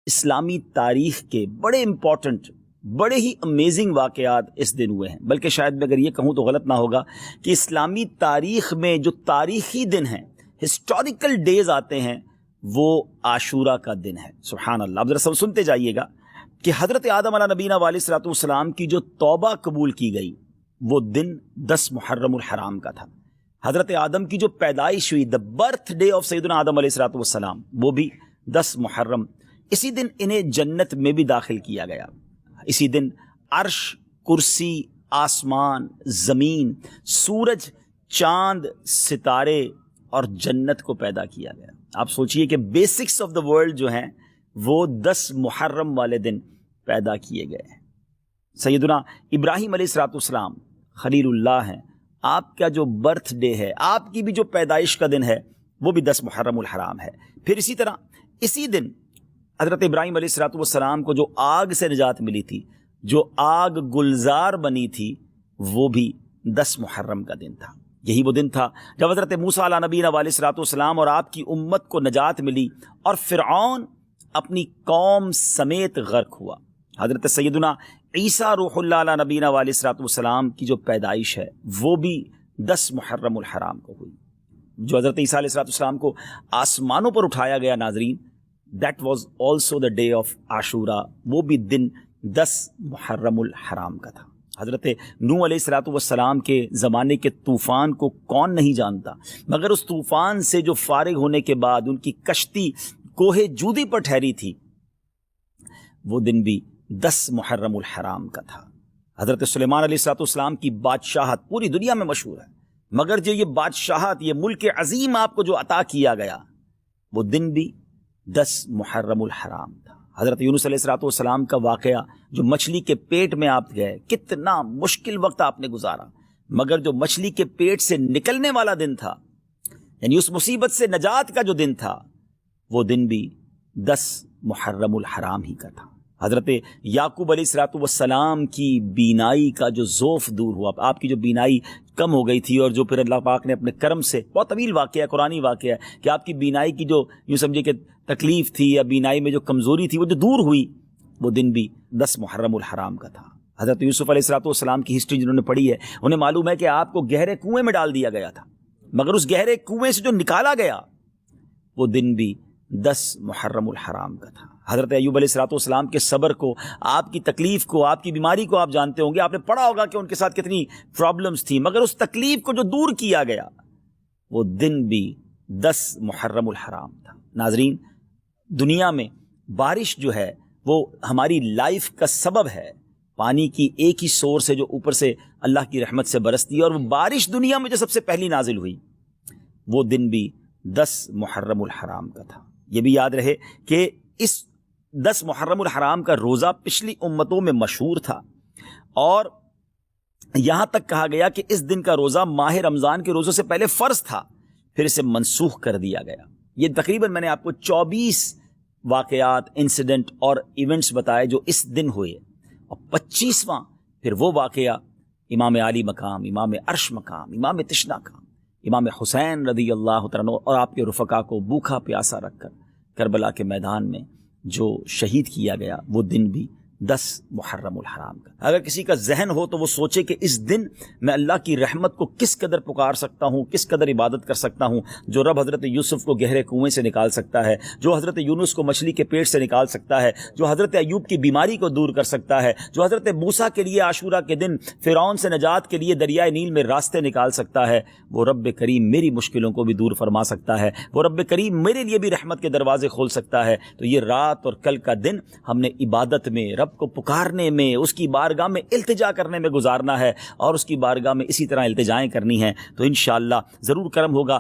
اسلامی تاریخ کے بڑے امپورٹنٹ، بڑے ہی امیزنگ واقعات اس دن ہوئے ہیں، بلکہ شاید میں اگر یہ کہوں تو غلط نہ ہوگا کہ اسلامی تاریخ میں جو تاریخی دن ہیں، ہسٹوریکل ڈیز آتے ہیں، وہ عاشورہ کا دن ہے۔ سبحان اللہ۔ اب ذرا سنتے جائیے گا کہ حضرت آدم علیہ نبینا علیہ الصلوۃ والسلام کی جو توبہ قبول کی گئی وہ دن 10 محرم الحرام کا تھا۔ حضرت آدم کی جو پیدائش ہوئی، دا برتھ ڈے آف سیدنا آدم علیہ الصلوۃ والسلام، وہ بھی 10 محرم۔ اسی دن انہیں جنت میں بھی داخل کیا گیا۔ اسی دن عرش، کرسی، آسمان، زمین، سورج، چاند، ستارے اور جنت کو پیدا کیا گیا۔ آپ سوچئے کہ بیسکس آف دا ورلڈ جو ہیں وہ 10 محرم والے دن پیدا کیے گئے ہیں۔ سیدنا ابراہیم علیہ الصلوۃ والسلام خلیل اللہ ہیں، آپ کا جو برتھ ڈے ہے، آپ کی بھی جو پیدائش کا دن ہے وہ بھی 10 محرم الحرام ہے۔ پھر اسی طرح اسی دن حضرت ابراہیم علیہ الصلوۃ والسلام کو جو آگ سے نجات ملی تھی، جو آگ گلزار بنی تھی، وہ بھی 10 محرم کا دن تھا۔ یہی وہ دن تھا جب حضرت موسیٰ علیہ نبینا علیہ الصلوۃ والسلام اور آپ کی امت کو نجات ملی اور فرعون اپنی قوم سمیت غرق ہوا۔ حضرت سیدنا عیسیٰ روح اللہ علیہ نبینا علیہ الصلوۃ والسلام کی جو پیدائش ہے وہ بھی 10 محرم الحرام کو ہوئی۔ جو حضرت عیسیٰ علیہ الصلوۃ والسلام کو آسمانوں پر اٹھایا گیا، ناظرین، that was also the day of Ashura, وہ بھی دن 10 محرم الحرام کا تھا۔ حضرت نوح علیہ الصلوۃ والسلام کے زمانے کے طوفان کو کون نہیں جانتا، مگر اس طوفان سے جو فارغ ہونے کے بعد ان کی کشتی کوہ جودی پر ٹھہری تھی، وہ دن بھی 10 محرم الحرام کا تھا۔ حضرت سلیمان علیہ الصلوۃ والسلام کی بادشاہت پوری دنیا میں مشہور ہے، مگر جو یہ بادشاہت، یہ ملک عظیم آپ کو جو عطا کیا گیا، وہ دن بھی 10 محرم الحرام تھا۔ حضرت یونس علیہ الصلوۃ والسلام کا واقعہ، جو مچھلی کے پیٹ میں آپ گئے، کتنا مشکل وقت آپ نے گزارا، مگر جو مچھلی کے پیٹ سے نکلنے والا دن تھا، یعنی اس مصیبت سے نجات کا جو دن تھا، وہ دن بھی 10 محرم الحرام ہی کا تھا۔ حضرت یعقوب علیہ الصلوۃ والسلام کی بینائی کا جو ذوف دور ہوا، آپ کی جو بینائی کم ہو گئی تھی، اور جو پھر اللہ پاک نے اپنے کرم سے، بہت طویل واقعہ ہے، قرآنی واقعہ ہے، کہ آپ کی بینائی کی جو یوں سمجھے کہ تکلیف تھی یا بینائی میں جو کمزوری تھی، وہ جو دور ہوئی، وہ دن بھی 10 محرم الحرام کا تھا۔ حضرت یوسف علیہ الصلوۃ والسلام کی ہسٹری جنہوں نے پڑھی ہے، انہیں معلوم ہے کہ آپ کو گہرے کنویں میں ڈال دیا گیا تھا، مگر اس گہرے کنویں سے جو نکالا گیا، وہ دن بھی 10 محرم الحرام کا تھا۔ حضرت ایوب علیہ الصلوۃ والسلام کے صبر کو، آپ کی تکلیف کو، آپ کی بیماری کو آپ جانتے ہوں گے، آپ نے پڑھا ہوگا کہ ان کے ساتھ کتنی پرابلمز تھیں، مگر اس تکلیف کو جو دور کیا گیا، وہ دن بھی 10 محرم الحرام تھا۔ ناظرین، دنیا میں بارش جو ہے وہ ہماری لائف کا سبب ہے، پانی کی ایک ہی سورس ہے جو اوپر سے اللہ کی رحمت سے برستی ہے، اور وہ بارش دنیا میں جو سب سے پہلی نازل ہوئی، وہ دن بھی 10 محرم الحرام کا تھا۔ یہ بھی یاد رہے کہ اس 10 محرم الحرام کا روزہ پچھلی امتوں میں مشہور تھا، اور یہاں تک کہا گیا کہ اس دن کا روزہ ماہ رمضان کے روزوں سے پہلے فرض تھا، پھر اسے منسوخ کر دیا گیا۔ یہ تقریباً میں نے آپ کو 24 واقعات، انسیڈنٹ اور ایونٹس بتائے جو اس دن ہوئے، اور 25واں پھر وہ واقعہ امام علی مقام، امام عرش مقام، امام تشنا مقام، امام حسین رضی اللہ تعالیٰ عنہ اور آپ کے رفقا کو بھوکا پیاسا رکھ کر کربلا کے میدان میں جو شہید کیا گیا، وہ دن بھی 10 محرم الحرام کا۔ اگر کسی کا ذہن ہو تو وہ سوچے کہ اس دن میں اللہ کی رحمت کو کس قدر پکار سکتا ہوں، کس قدر عبادت کر سکتا ہوں، جو رب حضرت یوسف کو گہرے کنویں سے نکال سکتا ہے، جو حضرت یونس کو مچھلی کے پیٹ سے نکال سکتا ہے، جو حضرت ایوب کی بیماری کو دور کر سکتا ہے، جو حضرت موسیٰ کے لیے عاشورہ کے دن فرعون سے نجات کے لیے دریائے نیل میں راستے نکال سکتا ہے، وہ رب کریم میری مشکلوں کو بھی دور فرما سکتا ہے، وہ رب کریم میرے لیے بھی رحمت کے دروازے کھول سکتا ہے۔ تو یہ رات اور کل کا دن ہم نے عبادت میں، رب کو پکارنے میں، اس کی بارگاہ میں التجا کرنے میں گزارنا ہے، اور اس کی بارگاہ میں اسی طرح التجائیں کرنی ہیں، تو انشاءاللہ ضرور کرم ہوگا۔